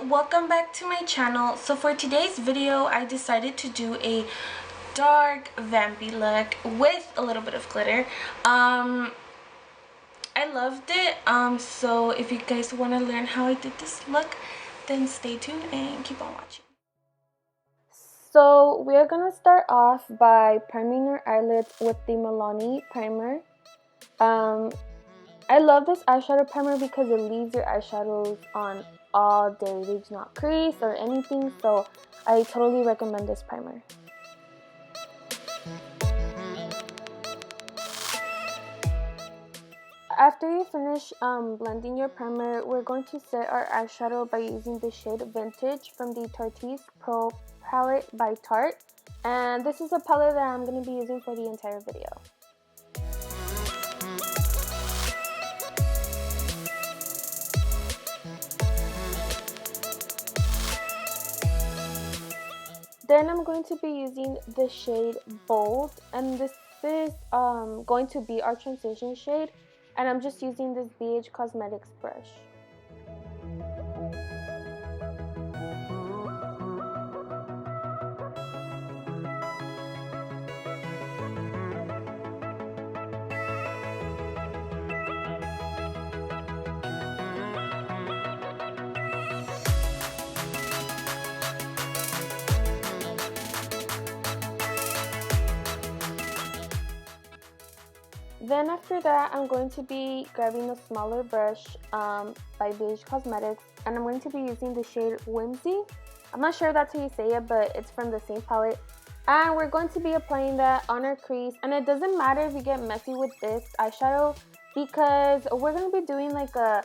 welcome back to my channel. So for today's video I decided to do a dark vampy look with a little bit of glitter. I loved it. So if you guys want to learn how I did this look, then stay tuned and keep on watching. So we're gonna start off by priming our eyelids with the Milani primer. I love this eyeshadow primer because it leaves your eyeshadows on all day. They do not crease or anything, so I totally recommend this primer. After you finish blending your primer, we're going to set our eyeshadow by using the shade Vintage from the Tartiest Pro palette by Tarte. And this is a palette that I'm going to be using for the entire video. Then I'm going to be using the shade Bold, and this is going to be our transition shade, and I'm just using this BH Cosmetics brush. Then after that, I'm going to be grabbing a smaller brush by BH Cosmetics, and I'm going to be using the shade Whimsy. I'm not sure if that's how you say it, but it's from the same palette. And we're going to be applying that on our crease, and it doesn't matter if you get messy with this eyeshadow because we're going to be doing like a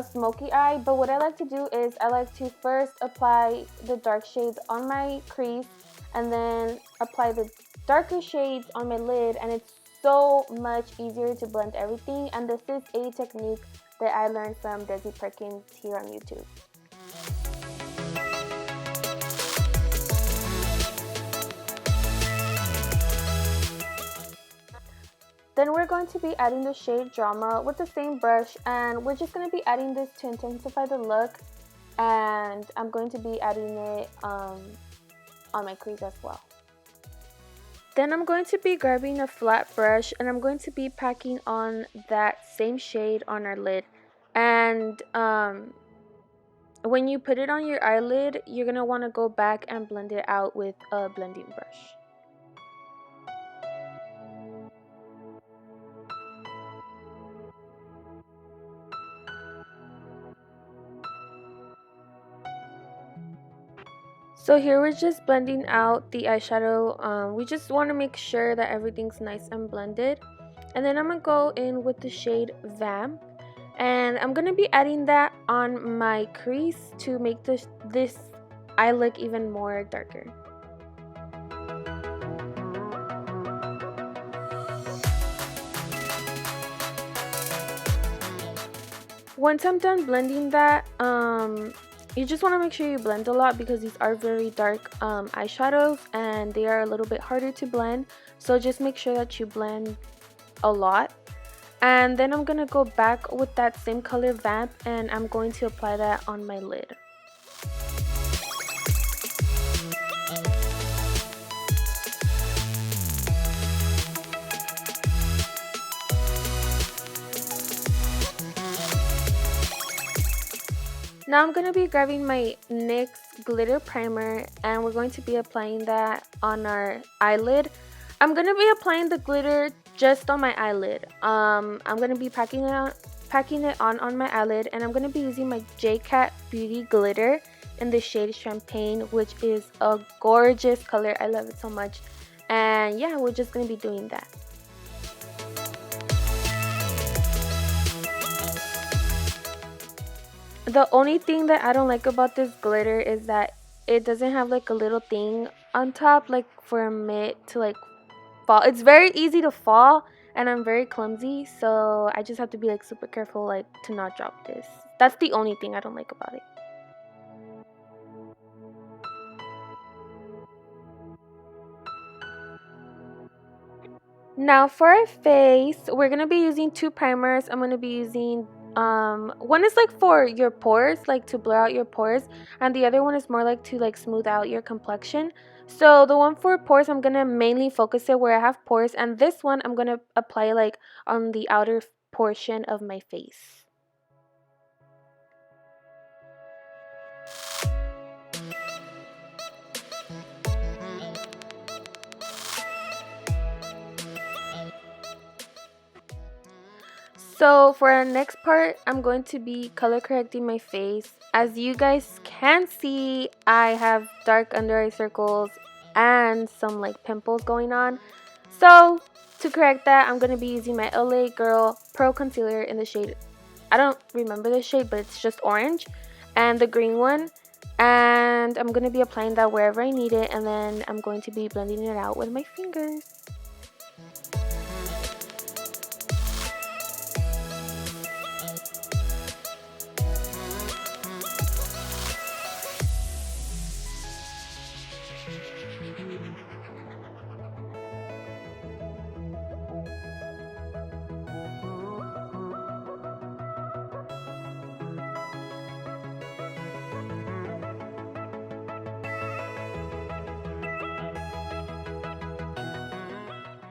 smoky eye. But what I like to do is I like to first apply the dark shades on my crease and then apply the darker shades on my lid, and it's so much easier to blend everything. And this is a technique that I learned from Desi Perkins here on YouTube. Then we're going to be adding the shade Drama with the same brush, and we're just going to be adding this to intensify the look, and I'm going to be adding it on my crease as well. Then I'm going to be grabbing a flat brush, and I'm going to be packing on that same shade on our lid. And when you put it on your eyelid, you're going to want to go back and blend it out with a blending brush. So here we're just blending out the eyeshadow. We just want to make sure that everything's nice and blended. And then I'm going to go in with the shade Vamp. And I'm going to be adding that on my crease to make this eye look even more darker. Once I'm done blending that, you just want to make sure you blend a lot because these are very dark eyeshadows and they are a little bit harder to blend. So just make sure that you blend a lot. And then I'm going to go back with that same color Vamp, and I'm going to apply that on my lid. Now I'm going to be grabbing my NYX glitter primer, and we're going to be applying that on our eyelid. I'm going to be applying the glitter just on my eyelid. I'm going to be packing it on my eyelid, and I'm going to be using my J-Cat Beauty glitter in the shade Champagne, which is a gorgeous color. I love it so much. And yeah, we're just going to be doing that. The only thing that I don't like about this glitter is that it doesn't have like a little thing on top like for it to like fall. It's very easy to fall, and I'm very clumsy, so I just have to be like super careful like to not drop this. That's the only thing I don't like about it. Now for our face, we're going to be using two primers. I'm going to be using One is like for your pores, like to blur out your pores, and the other one is more like to like smooth out your complexion. So the one for pores, I'm gonna mainly focus it where I have pores, and this one I'm gonna apply like on the outer portion of my face. So for our next part, I'm going to be color correcting my face. As you guys can see, I have dark under eye circles and some like pimples going on. So to correct that, I'm going to be using my LA Girl Pro Concealer in the shade, I don't remember the shade, but it's just orange, and the green one. And I'm going to be applying that wherever I need it, and then I'm going to be blending it out with my fingers.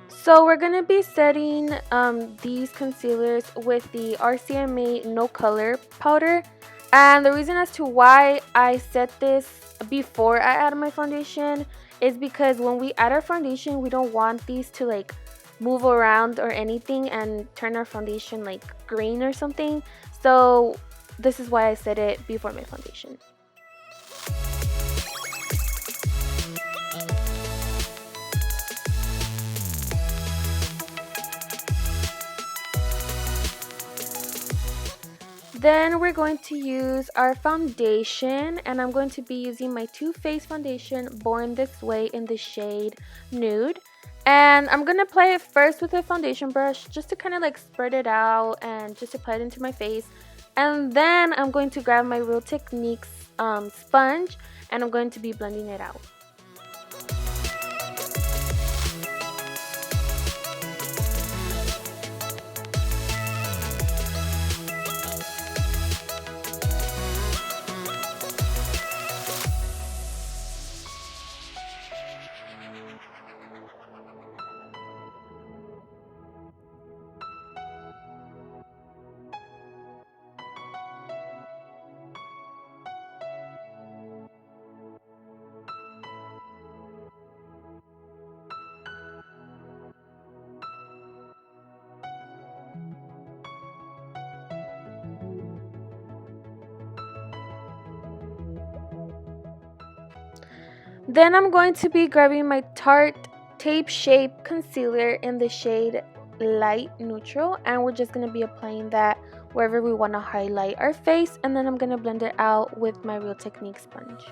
So we're going to be setting these concealers with the RCMA No Color powder. And the reason as to why I set this before I add my foundation is because when we add our foundation, we don't want these to like move around or anything and turn our foundation like green or something. So this is why I set it before my foundation. Then we're going to use our foundation, and I'm going to be using my Too Faced foundation Born This Way in the shade Nude. And I'm going to apply it first with a foundation brush just to kind of like spread it out and just apply it into my face. And then I'm going to grab my Real Techniques sponge, and I'm going to be blending it out. Then I'm going to be grabbing my Tarte Tape Shape Concealer in the shade Light Neutral, and we're just going to be applying that wherever we want to highlight our face, and then I'm going to blend it out with my Real Techniques sponge.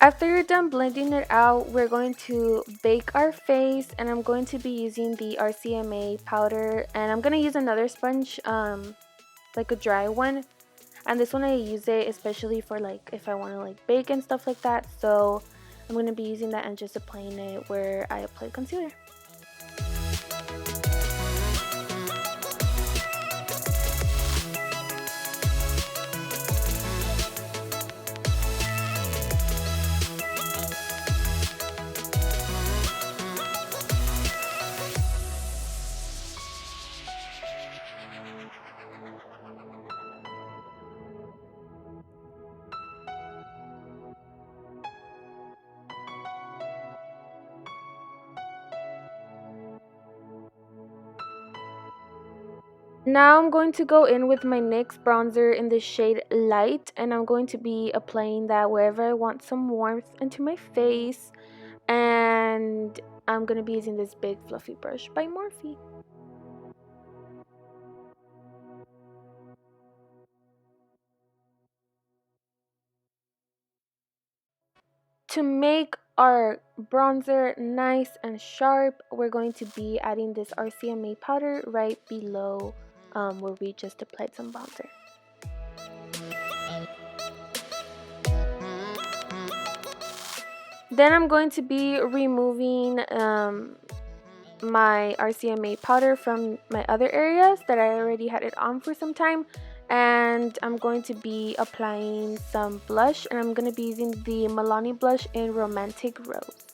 After you're done blending it out, we're going to bake our face, and I'm going to be using the RCMA powder, and I'm going to use another sponge, like a dry one, and this one I use it especially for like if I want to like bake and stuff like that, so I'm going to be using that and just applying it where I apply concealer. Now I'm going to go in with my NYX bronzer in the shade Light, and I'm going to be applying that wherever I want some warmth into my face, and I'm going to be using this big fluffy brush by Morphe. To make our bronzer nice and sharp, we're going to be adding this RCMA powder right below where we just applied some bronzer. Then I'm going to be removing my RCMA powder from my other areas that I already had it on for some time, and I'm going to be applying some blush, and I'm going to be using the Milani blush in Romantic Rose.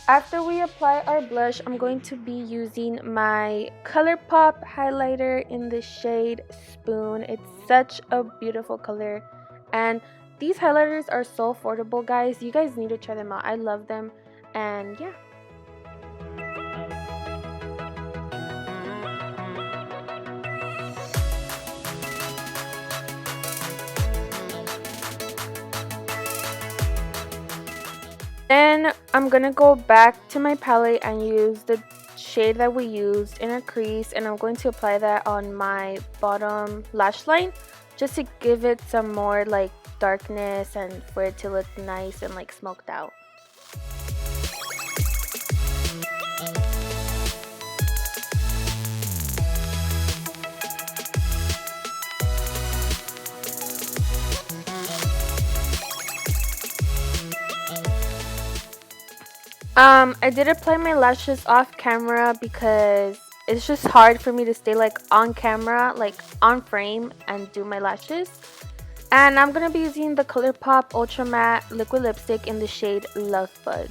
After we apply our blush, I'm going to be using my ColourPop highlighter in the shade Spoon. It's such a beautiful color, and these highlighters are so affordable, guys. You guys need to try them out. I love them, and yeah. Then I'm gonna go back to my palette and use the shade that we used in our crease, and I'm going to apply that on my bottom lash line just to give it some more like darkness and for it to look nice and like smoked out. I did apply my lashes off camera because it's just hard for me to stay like on camera, like on frame, and do my lashes. And I'm gonna be using the ColourPop Ultra Matte Liquid Lipstick in the shade Love Bug.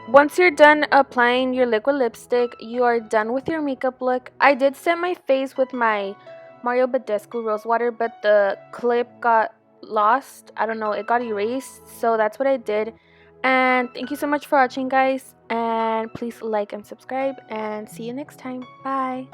Once you're done applying your liquid lipstick, you are done with your makeup look. I did set my face with my Mario Badescu Rose Water, but the clip got lost. I don't know, it got erased, so that's what I did. And thank you so much for watching, guys, and please like and subscribe, and see you next time. Bye.